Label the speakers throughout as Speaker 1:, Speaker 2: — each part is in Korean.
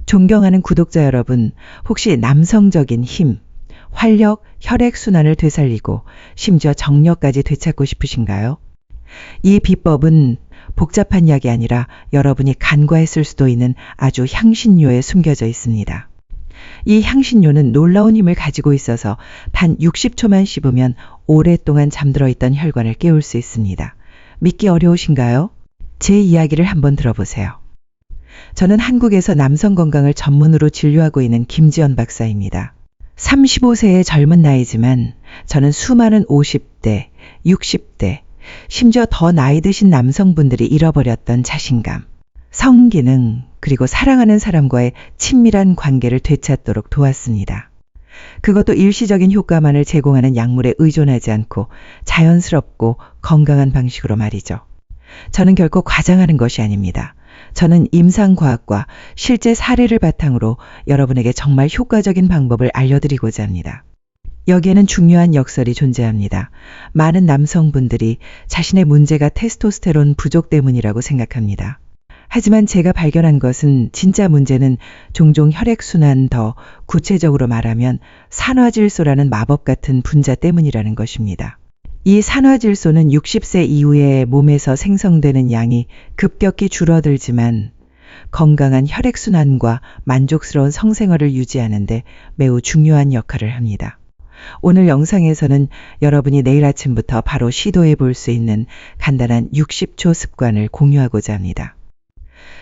Speaker 1: 존경하는 구독자 여러분, 혹시 남성적인 힘, 활력, 혈액순환을 되살리고 심지어 정력까지 되찾고 싶으신가요? 이 비법은 복잡한 약이 아니라 여러분이 간과했을 수도 있는 아주 향신료에 숨겨져 있습니다. 이 향신료는 놀라운 힘을 가지고 있어서 단 60초만 씹으면 오랫동안 잠들어 있던 혈관을 깨울 수 있습니다. 믿기 어려우신가요? 제 이야기를 한번 들어보세요. 저는 한국에서 남성 건강을 전문으로 진료하고 있는 김지연 박사입니다. 35세의 젊은 나이지만 저는 수많은 50대, 60대, 심지어 더 나이 드신 남성분들이 잃어버렸던 자신감, 성기능, 그리고 사랑하는 사람과의 친밀한 관계를 되찾도록 도왔습니다. 그것도 일시적인 효과만을 제공하는 약물에 의존하지 않고 자연스럽고 건강한 방식으로 말이죠. 저는 결코 과장하는 것이 아닙니다. 저는 임상과학과 실제 사례를 바탕으로 여러분에게 정말 효과적인 방법을 알려드리고자 합니다. 여기에는 중요한 역설이 존재합니다. 많은 남성분들이 자신의 문제가 테스토스테론 부족 때문이라고 생각합니다. 하지만 제가 발견한 것은 진짜 문제는 종종 혈액순환, 더 구체적으로 말하면 산화질소라는 마법 같은 분자 때문이라는 것입니다. 이 산화질소는 60세 이후에 몸에서 생성되는 양이 급격히 줄어들지만 건강한 혈액순환과 만족스러운 성생활을 유지하는 데 매우 중요한 역할을 합니다. 오늘 영상에서는 여러분이 내일 아침부터 바로 시도해 볼 수 있는 간단한 60초 습관을 공유하고자 합니다.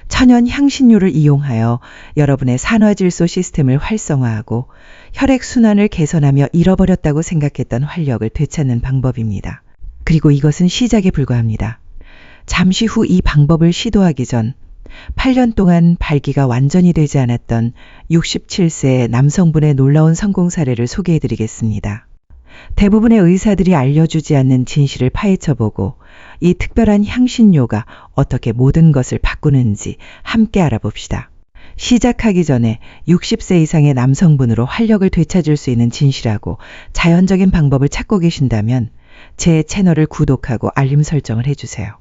Speaker 1: 천연 향신료를 이용하여 여러분의 산화질소 시스템을 활성화하고 혈액순환을 개선하며 잃어버렸다고 생각했던 활력을 되찾는 방법입니다. 그리고 이것은 시작에 불과합니다. 잠시 후 이 방법을 시도하기 전 8년 동안 발기가 완전히 되지 않았던 67세 남성분의 놀라운 성공 사례를 소개해 드리겠습니다. 대부분의 의사들이 알려주지 않는 진실을 파헤쳐보고 이 특별한 향신료가 어떻게 모든 것을 바꾸는지 함께 알아봅시다. 시작하기 전에 60세 이상의 남성분으로 활력을 되찾을 수 있는 진실하고 자연적인 방법을 찾고 계신다면 제 채널을 구독하고 알림 설정을 해주세요.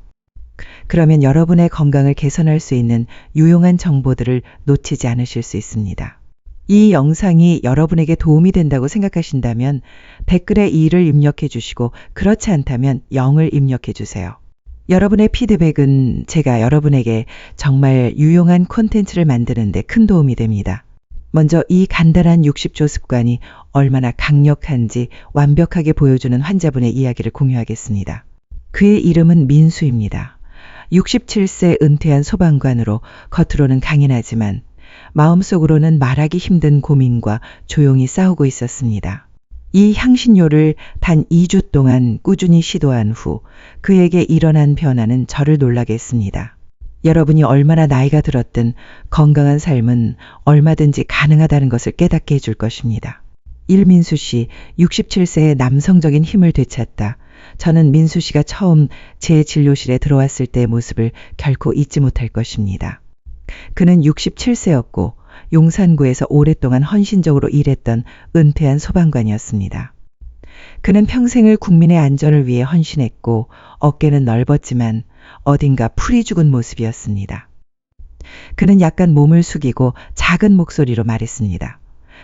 Speaker 1: 그러면 여러분의 건강을 개선할 수 있는 유용한 정보들을 놓치지 않으실 수 있습니다. 이 영상이 여러분에게 도움이 된다고 생각하신다면 댓글에 2를 입력해 주시고 그렇지 않다면 0을 입력해 주세요. 여러분의 피드백은 제가 여러분에게 정말 유용한 콘텐츠를 만드는 데 큰 도움이 됩니다. 먼저 이 간단한 60초 습관이 얼마나 강력한지 완벽하게 보여주는 환자분의 이야기를 공유하겠습니다. 그의 이름은 민수입니다. 67세 은퇴한 소방관으로 겉으로는 강인하지만 마음속으로는 말하기 힘든 고민과 조용히 싸우고 있었습니다. 이 향신료를 단 2주 동안 꾸준히 시도한 후 그에게 일어난 변화는 저를 놀라게 했습니다. 여러분이 얼마나 나이가 들었든 건강한 삶은 얼마든지 가능하다는 것을 깨닫게 해줄 것입니다. 일민수 씨, 67세의 남성적인 힘을 되찾다. 저는 민수 씨가 처음 제 진료실에 들어왔을 때의 모습을 결코 잊지 못할 것입니다. 그는 67세였고 용산구에서 오랫동안 헌신적으로 일했던 은퇴한 소방관이었습니다. 그는 평생을 국민의 안전을 위해 헌신했고 어깨는 넓었지만 어딘가 풀이 죽은 모습이었습니다. 그는 약간 몸을 숙이고 작은 목소리로 말했습니다.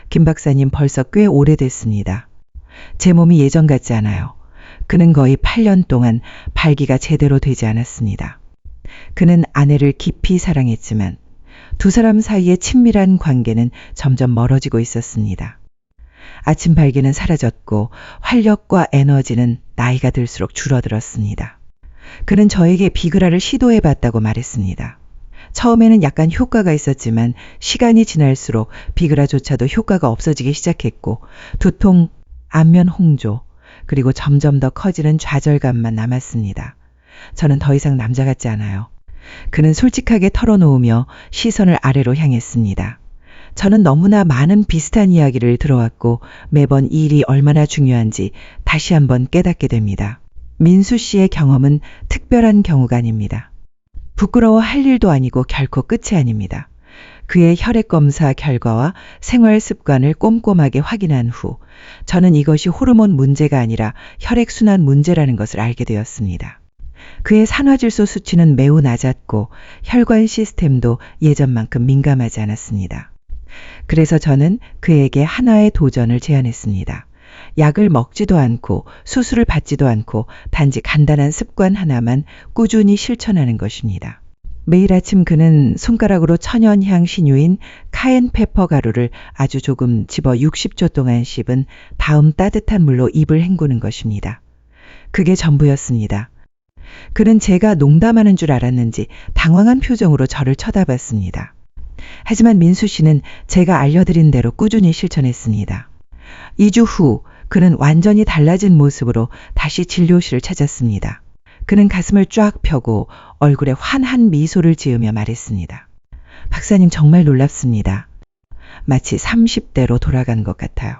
Speaker 1: 김 박사님, 벌써 꽤 오래됐습니다. 제 몸이 예전 같지 않아요. 그는 거의 8년 동안 발기가 제대로 되지 않았습니다. 그는 아내를 깊이 사랑했지만 두 사람 사이의 친밀한 관계는 점점 멀어지고 있었습니다. 아침 발기는 사라졌고 활력과 에너지는 나이가 들수록 줄어들었습니다. 그는 저에게 비그라를 시도해봤다고 말했습니다. 처음에는 약간 효과가 있었지만 시간이 지날수록 비그라조차도 효과가 없어지기 시작했고 두통, 안면 홍조, 그리고 점점 더 커지는 좌절감만 남았습니다. 저는 더 이상 남자 같지 않아요. 그는 솔직하게 털어놓으며 시선을 아래로 향했습니다. 저는 너무나 많은 비슷한 이야기를 들어왔고 매번 이 일이 얼마나 중요한지 다시 한번 깨닫게 됩니다. 민수 씨의 경험은 특별한 경우가 아닙니다. 부끄러워할 일도 아니고 결코 끝이 아닙니다. 그의 혈액검사 결과와 생활 습관을 꼼꼼하게 확인한 후 저는 이것이 호르몬 문제가 아니라 혈액순환 문제라는 것을 알게 되었습니다. 그의 산화질소 수치는 매우 낮았고 혈관 시스템도 예전만큼 민감하지 않았습니다. 그래서 저는 그에게 하나의 도전을 제안했습니다. 약을 먹지도 않고 수술을 받지도 않고 단지 간단한 습관 하나만 꾸준히 실천하는 것입니다. 매일 아침 그는 손가락으로 천연향 신유인 카엔페퍼 가루를 아주 조금 집어 60초 동안 씹은 다음 따뜻한 물로 입을 헹구는 것입니다. 그게 전부였습니다. 그는 제가 농담하는 줄 알았는지 당황한 표정으로 저를 쳐다봤습니다. 하지만 민수 씨는 제가 알려드린 대로 꾸준히 실천했습니다. 2주 후 그는 완전히 달라진 모습으로 다시 진료실을 찾았습니다. 그는 가슴을 쫙 펴고 얼굴에 환한 미소를 지으며 말했습니다. 박사님 정말 놀랍습니다. 마치 30대로 돌아간 것 같아요.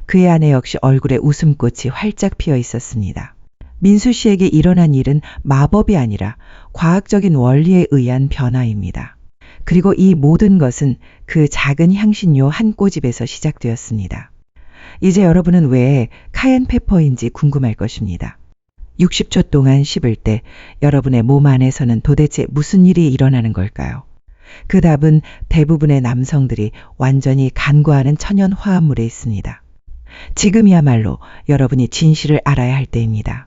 Speaker 1: 그의 아내 역시 얼굴에 웃음꽃이 활짝 피어 있었습니다. 민수 씨에게 일어난 일은 마법이 아니라 과학적인 원리에 의한 변화입니다. 그리고 이 모든 것은 그 작은 향신료 한 꼬집에서 시작되었습니다. 이제 여러분은 왜 카엔페퍼인지 궁금할 것입니다. 60초 동안 씹을 때 여러분의 몸 안에서는 도대체 무슨 일이 일어나는 걸까요? 그 답은 대부분의 남성들이 완전히 간과하는 천연 화합물에 있습니다. 지금이야말로 여러분이 진실을 알아야 할 때입니다.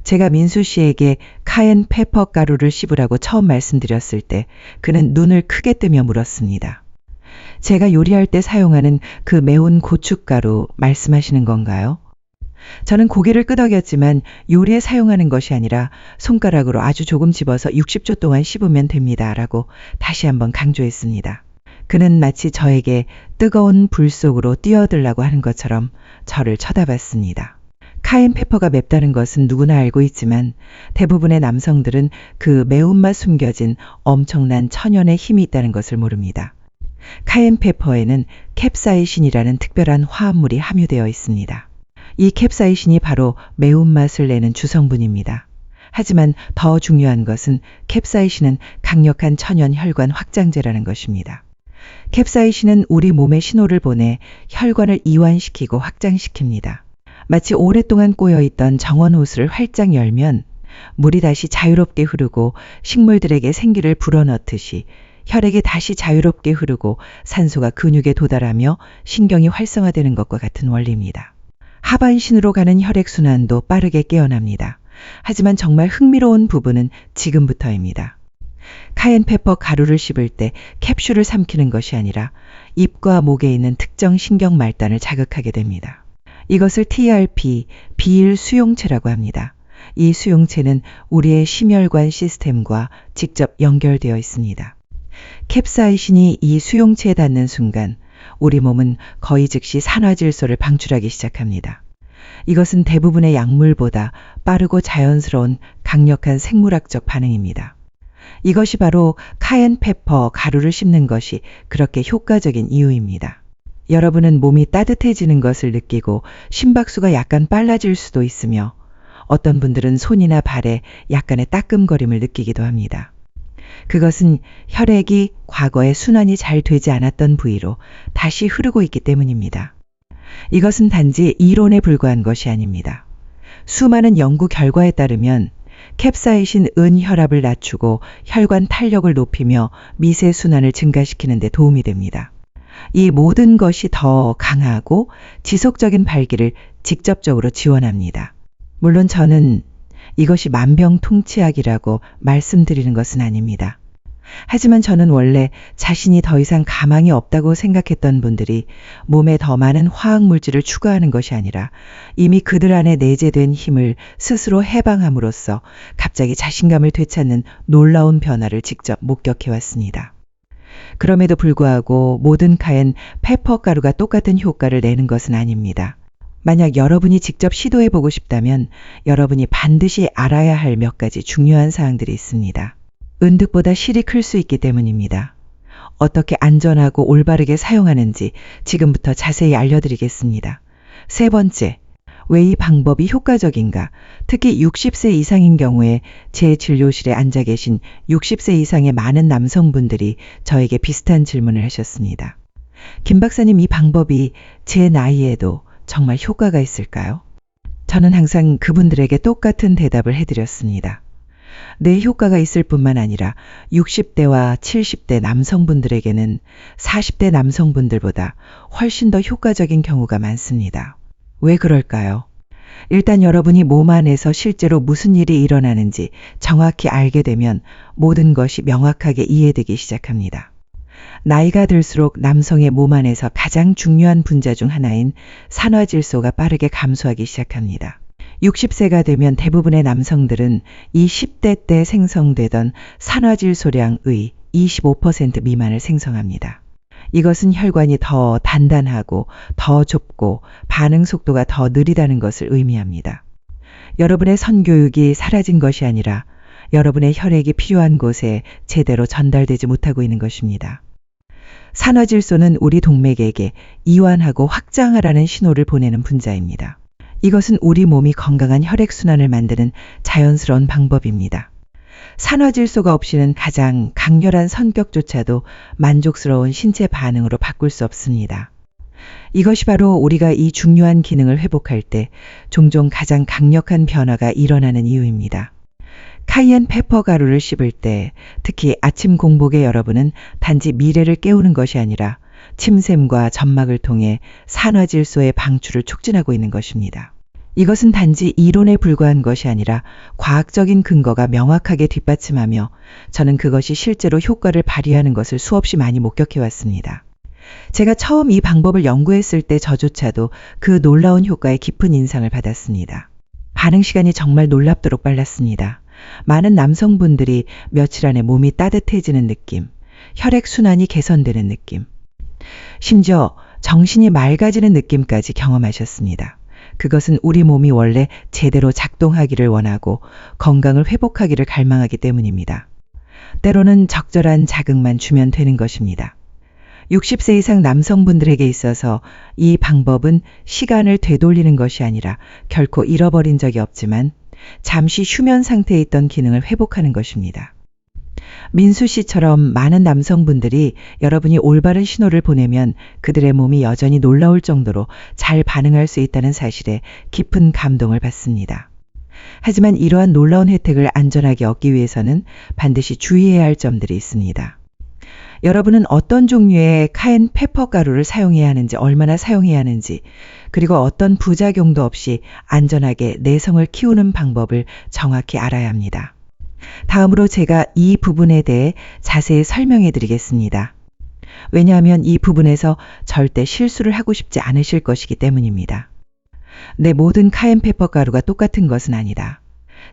Speaker 1: 제가 민수 씨에게 카엔페퍼 가루를 씹으라고 처음 말씀드렸을 때 그는 눈을 크게 뜨며 물었습니다. 제가 요리할 때 사용하는 그 매운 고춧가루 말씀하시는 건가요? 저는 고개를 끄덕였지만 요리에 사용하는 것이 아니라 손가락으로 아주 조금 집어서 60초 동안 씹으면 됩니다. 라고 다시 한번 강조했습니다. 그는 마치 저에게 뜨거운 불 속으로 뛰어들라고 하는 것처럼 저를 쳐다봤습니다. 카엔페퍼가 맵다는 것은 누구나 알고 있지만 대부분의 남성들은 그 매운맛 숨겨진 엄청난 천연의 힘이 있다는 것을 모릅니다. 카엔페퍼에는 캡사이신이라는 특별한 화합물이 함유되어 있습니다. 이 캡사이신이 바로 매운맛을 내는 주성분입니다. 하지만 더 중요한 것은 캡사이신은 강력한 천연 혈관 확장제라는 것입니다. 캡사이신은 우리 몸에 신호를 보내 혈관을 이완시키고 확장시킵니다. 마치 오랫동안 꼬여있던 정원 호스를 활짝 열면 물이 다시 자유롭게 흐르고 식물들에게 생기를 불어넣듯이 혈액이 다시 자유롭게 흐르고 산소가 근육에 도달하며 신경이 활성화되는 것과 같은 원리입니다. 하반신으로 가는 혈액순환도 빠르게 깨어납니다. 하지만 정말 흥미로운 부분은 지금부터입니다. 카엔페퍼 가루를 씹을 때 캡슐을 삼키는 것이 아니라 입과 목에 있는 특정 신경 말단을 자극하게 됩니다. 이것을 TRP, 비일 수용체라고 합니다. 이 수용체는 우리의 심혈관 시스템과 직접 연결되어 있습니다. 캡사이신이 이 수용체에 닿는 순간 우리 몸은 거의 즉시 산화질소를 방출하기 시작합니다. 이것은 대부분의 약물보다 빠르고 자연스러운 강력한 생물학적 반응입니다. 이것이 바로 카엔페퍼 가루를 씹는 것이 그렇게 효과적인 이유입니다. 여러분은 몸이 따뜻해지는 것을 느끼고 심박수가 약간 빨라질 수도 있으며 어떤 분들은 손이나 발에 약간의 따끔거림을 느끼기도 합니다. 그것은 혈액이 과거에 순환이 잘 되지 않았던 부위로 다시 흐르고 있기 때문입니다. 이것은 단지 이론에 불과한 것이 아닙니다. 수많은 연구 결과에 따르면 캡사이신 은혈압을 낮추고 혈관 탄력을 높이며 미세 순환을 증가시키는 데 도움이 됩니다. 이 모든 것이 더 강하고 지속적인 발기를 직접적으로 지원합니다. 물론 저는 이것이 만병통치약이라고 말씀드리는 것은 아닙니다. 하지만 저는 원래 자신이 더 이상 가망이 없다고 생각했던 분들이 몸에 더 많은 화학물질을 추가하는 것이 아니라 이미 그들 안에 내재된 힘을 스스로 해방함으로써 갑자기 자신감을 되찾는 놀라운 변화를 직접 목격해왔습니다. 그럼에도 불구하고 모든 카엔 페퍼 가루가 똑같은 효과를 내는 것은 아닙니다. 만약 여러분이 직접 시도해보고 싶다면 여러분이 반드시 알아야 할 몇 가지 중요한 사항들이 있습니다. 은득보다 실이 클 수 있기 때문입니다. 어떻게 안전하고 올바르게 사용하는지 지금부터 자세히 알려드리겠습니다. 세 번째, 왜 이 방법이 효과적인가? 특히 60세 이상인 경우에 제 진료실에 앉아 계신 60세 이상의 많은 남성분들이 저에게 비슷한 질문을 하셨습니다. 김 박사님, 이 방법이 제 나이에도 정말 효과가 있을까요? 저는 항상 그분들에게 똑같은 대답을 해드렸습니다. 뇌 효과가 있을 뿐만 아니라 60대와 70대 남성분들에게는 40대 남성분들보다 훨씬 더 효과적인 경우가 많습니다. 왜 그럴까요? 일단 여러분이 몸 안에서 실제로 무슨 일이 일어나는지 정확히 알게 되면 모든 것이 명확하게 이해되기 시작합니다. 나이가 들수록 남성의 몸 안에서 가장 중요한 분자 중 하나인 산화질소가 빠르게 감소하기 시작합니다. 60세가 되면 대부분의 남성들은 이 10대 때 생성되던 산화질소량의 25% 미만을 생성합니다. 이것은 혈관이 더 단단하고 더 좁고 반응 속도가 더 느리다는 것을 의미합니다. 여러분의 선교육이 사라진 것이 아니라 여러분의 혈액이 필요한 곳에 제대로 전달되지 못하고 있는 것입니다. 산화질소는 우리 동맥에게 이완하고 확장하라는 신호를 보내는 분자입니다. 이것은 우리 몸이 건강한 혈액순환을 만드는 자연스러운 방법입니다. 산화질소가 없이는 가장 강렬한 성격조차도 만족스러운 신체 반응으로 바꿀 수 없습니다. 이것이 바로 우리가 이 중요한 기능을 회복할 때 종종 가장 강력한 변화가 일어나는 이유입니다. 카이엔 페퍼 가루를 씹을 때 특히 아침 공복에 여러분은 단지 미래를 깨우는 것이 아니라 침샘과 점막을 통해 산화질소의 방출을 촉진하고 있는 것입니다. 이것은 단지 이론에 불과한 것이 아니라 과학적인 근거가 명확하게 뒷받침하며 저는 그것이 실제로 효과를 발휘하는 것을 수없이 많이 목격해 왔습니다. 제가 처음 이 방법을 연구했을 때 저조차도 그 놀라운 효과에 깊은 인상을 받았습니다. 반응 시간이 정말 놀랍도록 빨랐습니다. 많은 남성분들이 며칠 안에 몸이 따뜻해지는 느낌, 혈액순환이 개선되는 느낌, 심지어 정신이 맑아지는 느낌까지 경험하셨습니다. 그것은 우리 몸이 원래 제대로 작동하기를 원하고 건강을 회복하기를 갈망하기 때문입니다. 때로는 적절한 자극만 주면 되는 것입니다. 60세 이상 남성분들에게 있어서 이 방법은 시간을 되돌리는 것이 아니라 결코 잃어버린 적이 없지만 잠시 휴면 상태에 있던 기능을 회복하는 것입니다. 민수 씨처럼 많은 남성분들이 여러분이 올바른 신호를 보내면 그들의 몸이 여전히 놀라울 정도로 잘 반응할 수 있다는 사실에 깊은 감동을 받습니다. 하지만 이러한 놀라운 혜택을 안전하게 얻기 위해서는 반드시 주의해야 할 점들이 있습니다. 여러분은 어떤 종류의 카엔 페퍼 가루를 사용해야 하는지, 얼마나 사용해야 하는지, 그리고 어떤 부작용도 없이 안전하게 내성을 키우는 방법을 정확히 알아야 합니다. 다음으로 제가 이 부분에 대해 자세히 설명해 드리겠습니다. 왜냐하면 이 부분에서 절대 실수를 하고 싶지 않으실 것이기 때문입니다. 내 모든 카엔페퍼 가루가 똑같은 것은 아니다.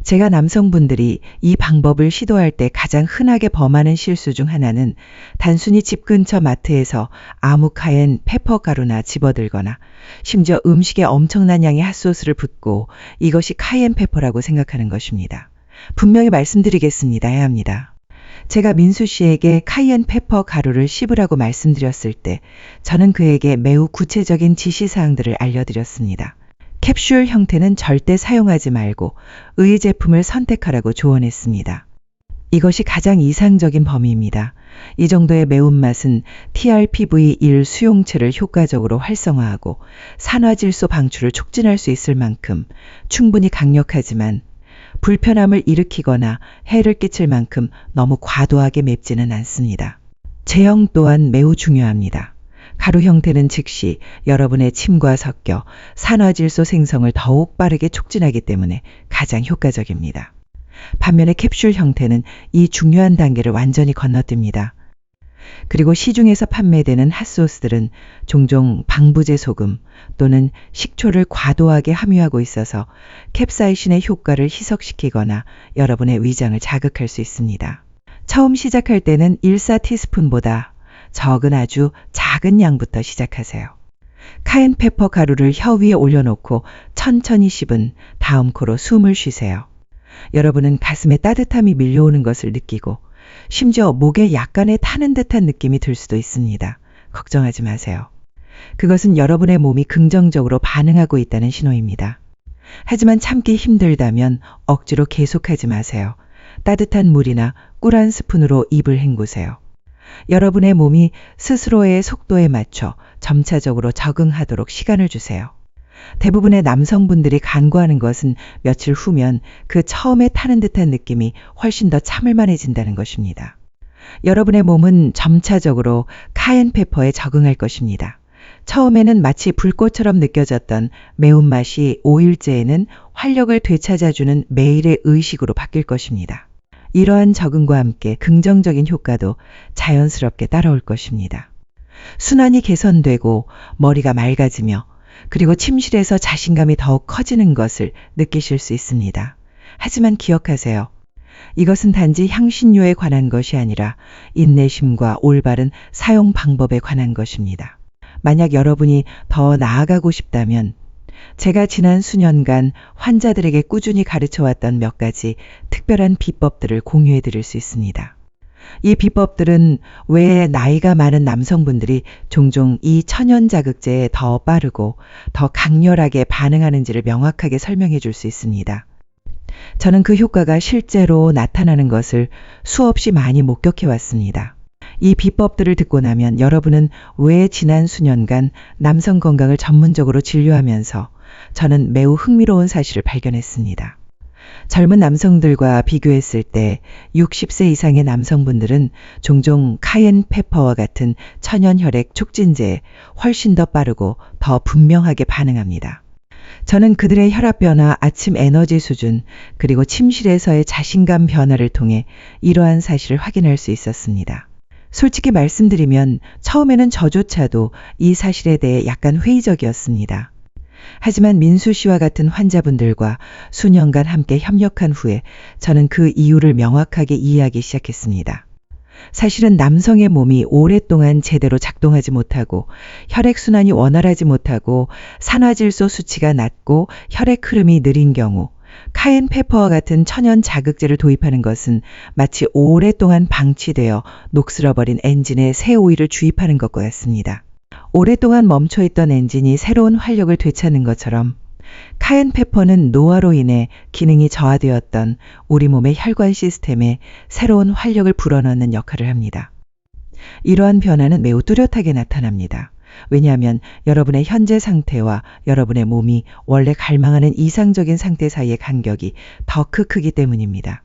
Speaker 1: 제가 남성분들이 이 방법을 시도할 때 가장 흔하게 범하는 실수 중 하나는 단순히 집 근처 마트에서 아무 카엔 페퍼 가루나 집어들거나 심지어 음식에 엄청난 양의 핫소스를 붓고 이것이 카이엔 페퍼라고 생각하는 것입니다. 분명히 말씀드리겠습니다. 해야 합니다. 제가 민수 씨에게 카이엔 페퍼 가루를 씹으라고 말씀드렸을 때 저는 그에게 매우 구체적인 지시사항들을 알려드렸습니다. 캡슐 형태는 절대 사용하지 말고 의 제품을 선택하라고 조언했습니다. 이것이 가장 이상적인 범위입니다. 이 정도의 매운맛은 TRPV1 수용체를 효과적으로 활성화하고 산화질소 방출을 촉진할 수 있을 만큼 충분히 강력하지만 불편함을 일으키거나 해를 끼칠 만큼 너무 과도하게 맵지는 않습니다. 제형 또한 매우 중요합니다. 가루 형태는 즉시 여러분의 침과 섞여 산화질소 생성을 더욱 빠르게 촉진하기 때문에 가장 효과적입니다. 반면에 캡슐 형태는 이 중요한 단계를 완전히 건너뜁니다. 그리고 시중에서 판매되는 핫소스들은 종종 방부제 소금 또는 식초를 과도하게 함유하고 있어서 캡사이신의 효과를 희석시키거나 여러분의 위장을 자극할 수 있습니다. 처음 시작할 때는 1~4티스푼보다 적은 아주 작은 양부터 시작하세요. 카엔페퍼 가루를 혀 위에 올려놓고 천천히 씹은 다음 코로 숨을 쉬세요. 여러분은 가슴에 따뜻함이 밀려오는 것을 느끼고 심지어 목에 약간의 타는 듯한 느낌이 들 수도 있습니다. 걱정하지 마세요. 그것은 여러분의 몸이 긍정적으로 반응하고 있다는 신호입니다. 하지만 참기 힘들다면 억지로 계속하지 마세요. 따뜻한 물이나 꿀 한 스푼으로 입을 헹구세요. 여러분의 몸이 스스로의 속도에 맞춰 점차적으로 적응하도록 시간을 주세요. 대부분의 남성분들이 간구하는 것은 며칠 후면 그 처음에 타는 듯한 느낌이 훨씬 더 참을만해진다는 것입니다. 여러분의 몸은 점차적으로 카엔페퍼에 적응할 것입니다. 처음에는 마치 불꽃처럼 느껴졌던 매운맛이 5일째에는 활력을 되찾아주는 매일의 의식으로 바뀔 것입니다. 이러한 적응과 함께 긍정적인 효과도 자연스럽게 따라올 것입니다. 순환이 개선되고 머리가 맑아지며 그리고 침실에서 자신감이 더욱 커지는 것을 느끼실 수 있습니다. 하지만 기억하세요. 이것은 단지 향신료에 관한 것이 아니라 인내심과 올바른 사용 방법에 관한 것입니다. 만약 여러분이 더 나아가고 싶다면 제가 지난 수년간 환자들에게 꾸준히 가르쳐왔던 몇 가지 특별한 비법들을 공유해 드릴 수 있습니다. 이 비법들은 왜 나이가 많은 남성분들이 종종 이 천연 자극제에 더 빠르고 더 강렬하게 반응하는지를 명확하게 설명해 줄 수 있습니다. 저는 그 효과가 실제로 나타나는 것을 수없이 많이 목격해 왔습니다. 이 비법들을 듣고 나면 여러분은 왜 지난 수년간 남성 건강을 전문적으로 진료하면서 저는 매우 흥미로운 사실을 발견했습니다. 젊은 남성들과 비교했을 때 60세 이상의 남성분들은 종종 카엔페퍼와 같은 천연 혈액 촉진제에 훨씬 더 빠르고 더 분명하게 반응합니다. 저는 그들의 혈압 변화, 아침 에너지 수준, 그리고 침실에서의 자신감 변화를 통해 이러한 사실을 확인할 수 있었습니다. 솔직히 말씀드리면 처음에는 저조차도 이 사실에 대해 약간 회의적이었습니다. 하지만 민수 씨와 같은 환자분들과 수년간 함께 협력한 후에 저는 그 이유를 명확하게 이해하기 시작했습니다. 사실은 남성의 몸이 오랫동안 제대로 작동하지 못하고 혈액순환이 원활하지 못하고 산화질소 수치가 낮고 혈액 흐름이 느린 경우 카엔페퍼와 같은 천연 자극제를 도입하는 것은 마치 오랫동안 방치되어 녹슬어버린 엔진에 새 오일을 주입하는 것과 같습니다. 오랫동안 멈춰있던 엔진이 새로운 활력을 되찾는 것처럼 카엔페퍼는 노화로 인해 기능이 저하되었던 우리 몸의 혈관 시스템에 새로운 활력을 불어넣는 역할을 합니다. 이러한 변화는 매우 뚜렷하게 나타납니다. 왜냐하면 여러분의 현재 상태와 여러분의 몸이 원래 갈망하는 이상적인 상태 사이의 간격이 더 크기 때문입니다.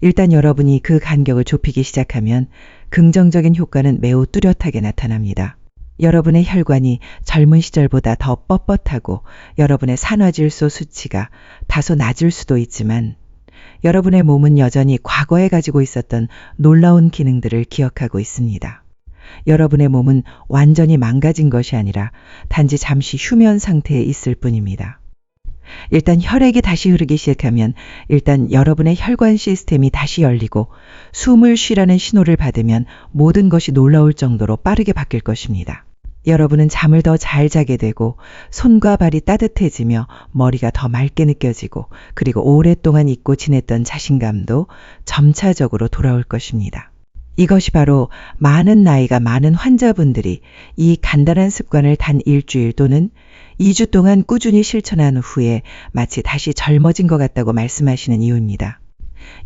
Speaker 1: 일단 여러분이 그 간격을 좁히기 시작하면 긍정적인 효과는 매우 뚜렷하게 나타납니다. 여러분의 혈관이 젊은 시절보다 더 뻣뻣하고 여러분의 산화질소 수치가 다소 낮을 수도 있지만 여러분의 몸은 여전히 과거에 가지고 있었던 놀라운 기능들을 기억하고 있습니다. 여러분의 몸은 완전히 망가진 것이 아니라 단지 잠시 휴면 상태에 있을 뿐입니다. 일단 혈액이 다시 흐르기 시작하면 일단 여러분의 혈관 시스템이 다시 열리고 숨을 쉬라는 신호를 받으면 모든 것이 놀라울 정도로 빠르게 바뀔 것입니다. 여러분은 잠을 더 잘 자게 되고 손과 발이 따뜻해지며 머리가 더 맑게 느껴지고 그리고 오랫동안 잊고 지냈던 자신감도 점차적으로 돌아올 것입니다. 이것이 바로 많은 나이가 많은 환자분들이 이 간단한 습관을 단 일주일 또는 2주 동안 꾸준히 실천한 후에 마치 다시 젊어진 것 같다고 말씀하시는 이유입니다.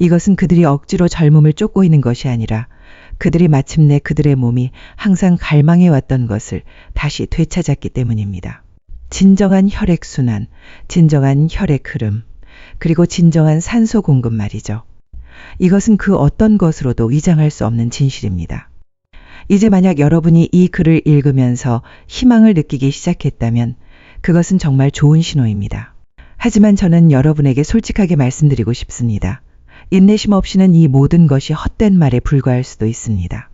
Speaker 1: 이것은 그들이 억지로 젊음을 쫓고 있는 것이 아니라 그들이 마침내 그들의 몸이 항상 갈망해왔던 것을 다시 되찾았기 때문입니다. 진정한 혈액순환, 진정한 혈액 흐름, 그리고 진정한 산소 공급 말이죠. 이것은 그 어떤 것으로도 위장할 수 없는 진실입니다. 이제 만약 여러분이 이 글을 읽으면서 희망을 느끼기 시작했다면 그것은 정말 좋은 신호입니다. 하지만 저는 여러분에게 솔직하게 말씀드리고 싶습니다. 인내심 없이는 이 모든 것이 헛된 말에 불과할 수도 있습니다.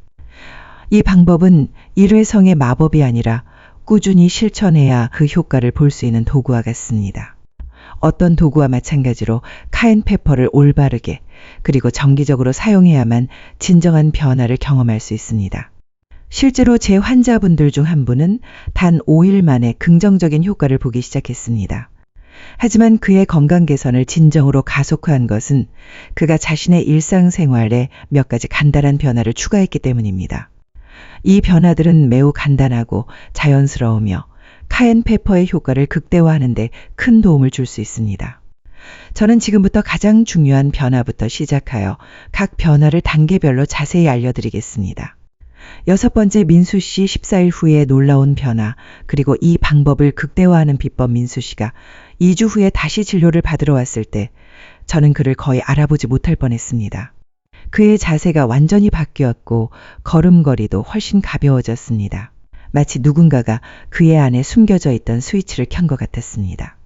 Speaker 1: 이 방법은 일회성의 마법이 아니라 꾸준히 실천해야 그 효과를 볼 수 있는 도구와 같습니다. 어떤 도구와 마찬가지로 카엔페퍼를 올바르게 그리고 정기적으로 사용해야만 진정한 변화를 경험할 수 있습니다. 실제로 제 환자분들 중 한 분은 단 5일 만에 긍정적인 효과를 보기 시작했습니다. 하지만 그의 건강 개선을 진정으로 가속화한 것은 그가 자신의 일상생활에 몇 가지 간단한 변화를 추가했기 때문입니다. 이 변화들은 매우 간단하고 자연스러우며 카엔페퍼의 효과를 극대화하는 데 큰 도움을 줄 수 있습니다. 저는 지금부터 가장 중요한 변화부터 시작하여 각 변화를 단계별로 자세히 알려드리겠습니다. 6번째, 민수 씨 14일 후에 놀라운 변화, 그리고 이 방법을 극대화하는 비법. 민수 씨가 2주 후에 다시 진료를 받으러 왔을 때 저는 그를 거의 알아보지 못할 뻔했습니다. 그의 자세가 완전히 바뀌었고 걸음걸이도 훨씬 가벼워졌습니다. 마치 누군가가 그의 안에 숨겨져 있던 스위치를 켠 것 같았습니다.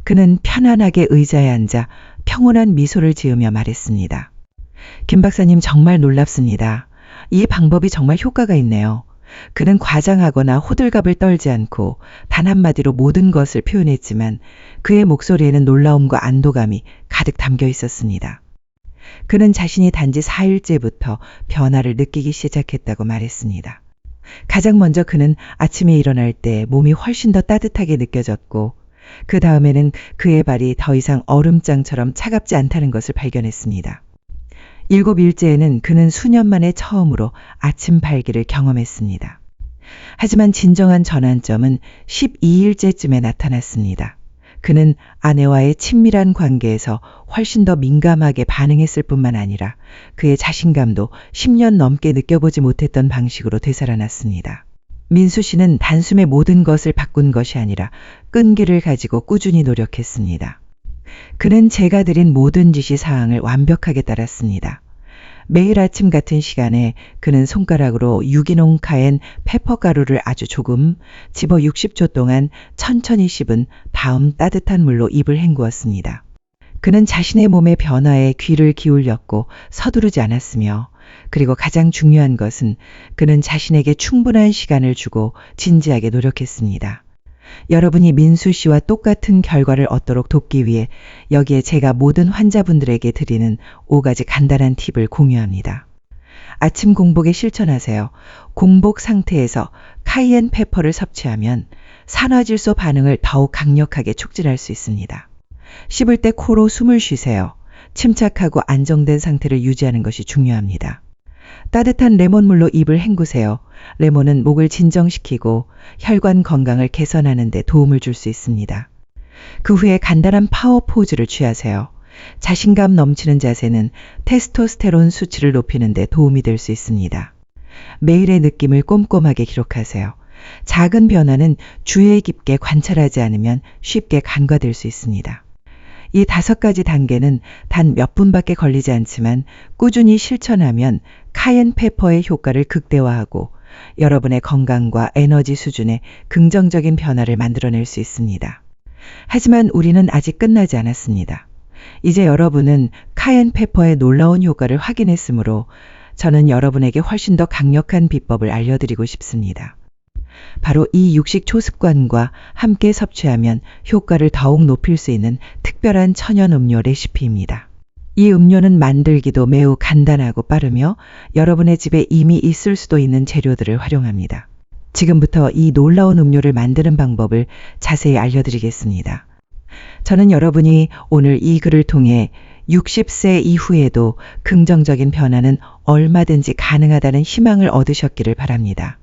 Speaker 1: 그는 편안하게 의자에 앉아 평온한 미소를 지으며 말했습니다. 김 박사님, 정말 놀랍습니다. 이 방법이 정말 효과가 있네요. 그는 과장하거나 호들갑을 떨지 않고 단 한마디로 모든 것을 표현했지만 그의 목소리에는 놀라움과 안도감이 가득 담겨 있었습니다. 그는 자신이 단지 4일째부터 변화를 느끼기 시작했다고 말했습니다. 가장 먼저 그는 아침에 일어날 때 몸이 훨씬 더 따뜻하게 느껴졌고 그 다음에는 그의 발이 더 이상 얼음장처럼 차갑지 않다는 것을 발견했습니다. 7일째에는 그는 수년 만에 처음으로 아침 발기를 경험했습니다. 하지만 진정한 전환점은 12일째쯤에 나타났습니다. 그는 아내와의 친밀한 관계에서 훨씬 더 민감하게 반응했을 뿐만 아니라 그의 자신감도 10년 넘게 느껴보지 못했던 방식으로 되살아났습니다. 민수 씨는 단숨에 모든 것을 바꾼 것이 아니라 끈기를 가지고 꾸준히 노력했습니다. 그는 제가 드린 모든 지시사항을 완벽하게 따랐습니다. 매일 아침 같은 시간에 그는 손가락으로 유기농 카엔 페퍼 가루를 아주 조금 집어 60초 동안 천천히 씹은 다음 따뜻한 물로 입을 헹구었습니다. 그는 자신의 몸의 변화에 귀를 기울였고 서두르지 않았으며 그리고 가장 중요한 것은 그는 자신에게 충분한 시간을 주고 진지하게 노력했습니다. 여러분이 민수 씨와 똑같은 결과를 얻도록 돕기 위해 여기에 제가 모든 환자분들에게 드리는 5가지 간단한 팁을 공유합니다. 아침 공복에 실천하세요. 공복 상태에서 카이엔 페퍼를 섭취하면 산화질소 반응을 더욱 강력하게 촉진할 수 있습니다. 씹을 때 코로 숨을 쉬세요. 침착하고 안정된 상태를 유지하는 것이 중요합니다. 따뜻한 레몬물로 입을 헹구세요. 레몬은 목을 진정시키고 혈관 건강을 개선하는 데 도움을 줄 수 있습니다. 그 후에 간단한 파워 포즈를 취하세요. 자신감 넘치는 자세는 테스토스테론 수치를 높이는 데 도움이 될 수 있습니다. 매일의 느낌을 꼼꼼하게 기록하세요. 작은 변화는 주의 깊게 관찰하지 않으면 쉽게 간과될 수 있습니다. 이 5가지 단계는 단 몇 분밖에 걸리지 않지만 꾸준히 실천하면 카엔 페퍼의 효과를 극대화하고 여러분의 건강과 에너지 수준에 긍정적인 변화를 만들어낼 수 있습니다. 하지만 우리는 아직 끝나지 않았습니다. 이제 여러분은 카엔 페퍼의 놀라운 효과를 확인했으므로 저는 여러분에게 훨씬 더 강력한 비법을 알려드리고 싶습니다. 바로 이 육식 초습관과 함께 섭취하면 효과를 더욱 높일 수 있는 특별한 천연 음료 레시피입니다. 이 음료는 만들기도 매우 간단하고 빠르며 여러분의 집에 이미 있을 수도 있는 재료들을 활용합니다. 지금부터 이 놀라운 음료를 만드는 방법을 자세히 알려드리겠습니다. 저는 여러분이 오늘 이 글을 통해 60세 이후에도 긍정적인 변화는 얼마든지 가능하다는 희망을 얻으셨기를 바랍니다.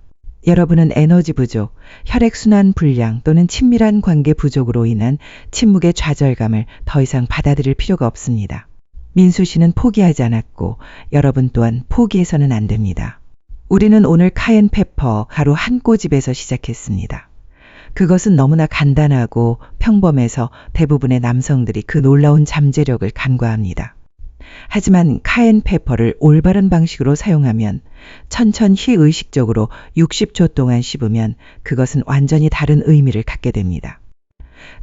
Speaker 1: 여러분은 에너지 부족, 혈액순환 불량 또는 친밀한 관계 부족으로 인한 침묵의 좌절감을 더 이상 받아들일 필요가 없습니다. 민수 씨는 포기하지 않았고 여러분 또한 포기해서는 안 됩니다. 우리는 오늘 카엔 페퍼 가루 한 꼬집에서 시작했습니다. 그것은 너무나 간단하고 평범해서 대부분의 남성들이 그 놀라운 잠재력을 간과합니다. 하지만 카엔 페퍼를 올바른 방식으로 사용하면 천천히 의식적으로 60초 동안 씹으면 그것은 완전히 다른 의미를 갖게 됩니다.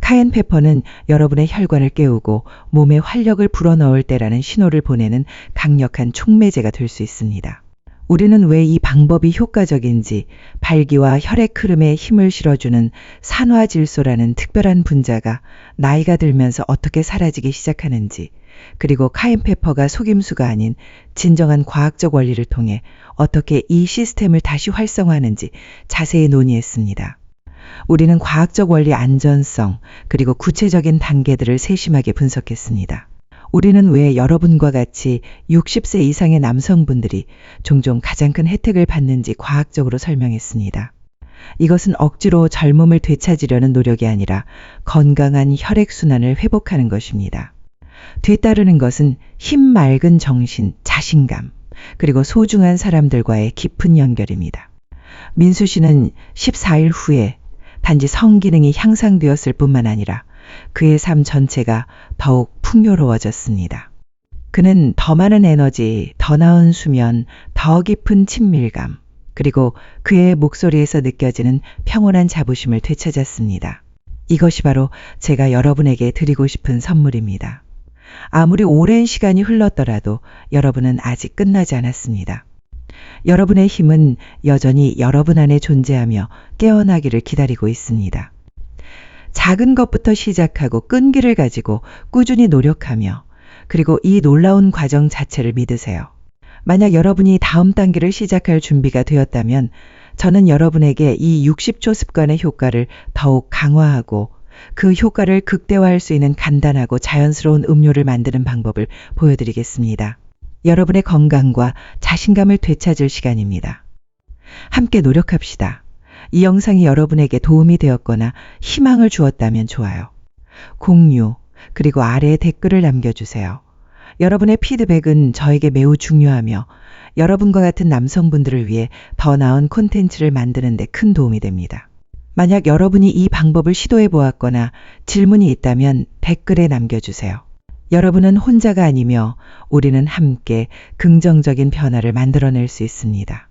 Speaker 1: 카엔 페퍼는 여러분의 혈관을 깨우고 몸에 활력을 불어넣을 때라는 신호를 보내는 강력한 촉매제가 될 수 있습니다. 우리는 왜 이 방법이 효과적인지, 발기와 혈액 흐름에 힘을 실어주는 산화질소라는 특별한 분자가 나이가 들면서 어떻게 사라지기 시작하는지, 그리고 카엔 페퍼가 속임수가 아닌 진정한 과학적 원리를 통해 어떻게 이 시스템을 다시 활성화하는지 자세히 논의했습니다. 우리는 과학적 원리 안전성, 그리고 구체적인 단계들을 세심하게 분석했습니다. 우리는 왜 여러분과 같이 60세 이상의 남성분들이 종종 가장 큰 혜택을 받는지 과학적으로 설명했습니다. 이것은 억지로 젊음을 되찾으려는 노력이 아니라 건강한 혈액순환을 회복하는 것입니다. 뒤따르는 것은 힘 맑은 정신, 자신감, 그리고 소중한 사람들과의 깊은 연결입니다. 민수 씨는 14일 후에 단지 성기능이 향상되었을 뿐만 아니라 그의 삶 전체가 더욱 풍요로워졌습니다. 그는 더 많은 에너지, 더 나은 수면, 더 깊은 친밀감, 그리고 그의 목소리에서 느껴지는 평온한 자부심을 되찾았습니다. 이것이 바로 제가 여러분에게 드리고 싶은 선물입니다. 아무리 오랜 시간이 흘렀더라도 여러분은 아직 끝나지 않았습니다. 여러분의 힘은 여전히 여러분 안에 존재하며 깨어나기를 기다리고 있습니다. 작은 것부터 시작하고 끈기를 가지고 꾸준히 노력하며 그리고 이 놀라운 과정 자체를 믿으세요. 만약 여러분이 다음 단계를 시작할 준비가 되었다면 저는 여러분에게 이 60초 습관의 효과를 더욱 강화하고 그 효과를 극대화할 수 있는 간단하고 자연스러운 음료를 만드는 방법을 보여드리겠습니다. 여러분의 건강과 자신감을 되찾을 시간입니다. 함께 노력합시다. 이 영상이 여러분에게 도움이 되었거나 희망을 주었다면 좋아요. 공유, 그리고 아래에 댓글을 남겨주세요. 여러분의 피드백은 저에게 매우 중요하며 여러분과 같은 남성분들을 위해 더 나은 콘텐츠를 만드는 데 큰 도움이 됩니다. 만약 여러분이 이 방법을 시도해 보았거나 질문이 있다면 댓글에 남겨주세요. 여러분은 혼자가 아니며 우리는 함께 긍정적인 변화를 만들어낼 수 있습니다.